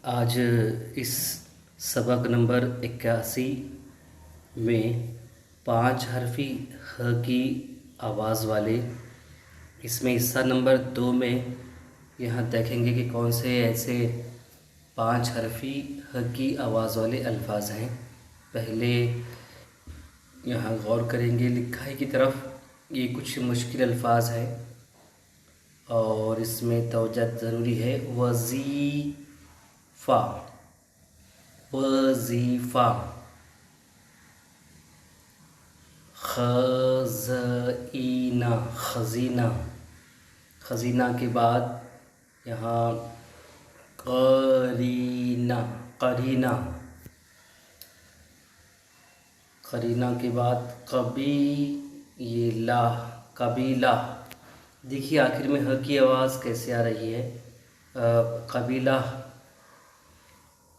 आज इस सबक नंबर 81 में 5 हरफी ह की आवाज़ वाले इसमें हिस्सा नंबर 2 में यहाँ देखेंगे कि कौन से ऐसे 5 हरफी ह की आवाज़ वाले अल्फाज हैं। पहले यहाँ गौर करेंगे लिखाई की तरफ। ये कुछ मुश्किल अल्फाज हैं और इसमें तवज्जो ज़रूरी है। वज़ीफ़ा, वज़ीफ़ा। खज़ीना, खज़ीना। खज़ीना के बाद यहाँ क़रीना, क़रीना। क़रीना के बाद क़बीला, कबीला। देखिए आखिर में ह की आवाज़ कैसे आ रही है। कबीला।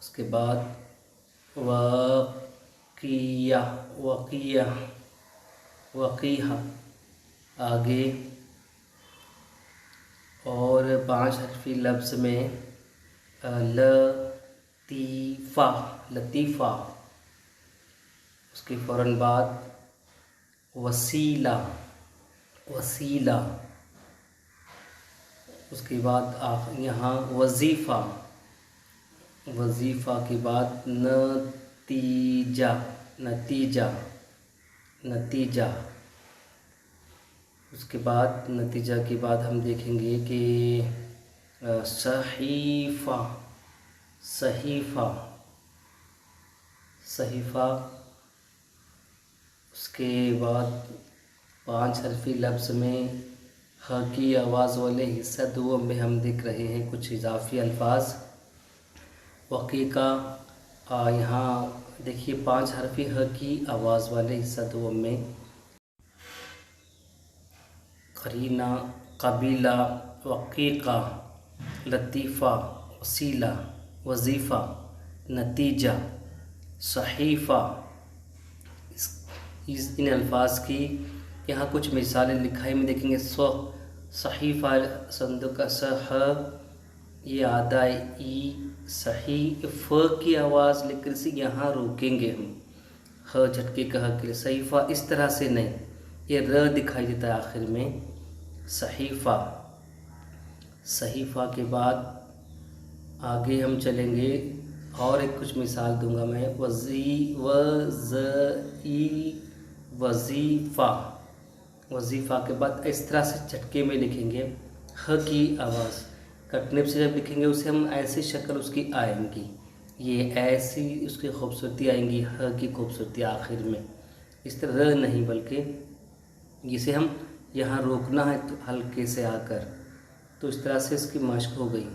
उसके बाद वक़िया, वक़िया, वक़ीहा। आगे और 5 हरफी लफ्ज़ में लतीफ़ा, लतीफ़ा। उसके फ़ौरन बाद वसीला, वसीला। उसके बाद यहाँ वज़ीफ़ा, वज़ीफ़ा के बाद नतीजा, नतीजा, नतीजा। उसके बाद नतीजा के बाद हम देखेंगे कि सहीफ़ा, सहीफ़ा, सहीफ़ा। उसके बाद 5 हरफी लफ्ज़ में ह की आवाज़ वाले हिस्सा 2 में हम देख रहे हैं कुछ इजाफ़ी अल्फाज। वक़ी का यहाँ देखिए 5 हरफी ह की आवाज़ वाले हिस्सा 2 में क़रीना, कबीला, वक़ीक़ा, लतीफ़ा, वसीला, वज़ीफ़ा, नतीजा, सहीफ़ा। इन अल्फाज की यहाँ कुछ मिसालें लिखाई में देखेंगे। सहीफ़ा संदूक का सह, ये आदा ई, सही। फ़ की आवाज़ लेकर से यहाँ रोकेंगे हम, ह झटके का ह के लिए। सहीफ़ा इस तरह से नहीं, ये र दिखाई देता है आखिर में। सहीफ़ा, सहीफ़ा के बाद आगे हम चलेंगे और एक कुछ मिसाल दूंगा मैं। वज़ीफ़ा, वज़ीफ़ा के बाद इस तरह से झटके में लिखेंगे। ह की आवाज़ कटने से जब लिखेंगे उसे हम ऐसी शक्ल उसकी आएंगी, ये ऐसी उसकी खूबसूरती आएंगी, ह की खूबसूरती आखिर में। इस तरह नहीं बल्कि जिसे हम यहाँ रोकना है तो हल्के से आकर, तो इस तरह से इसकी मशक हो गई।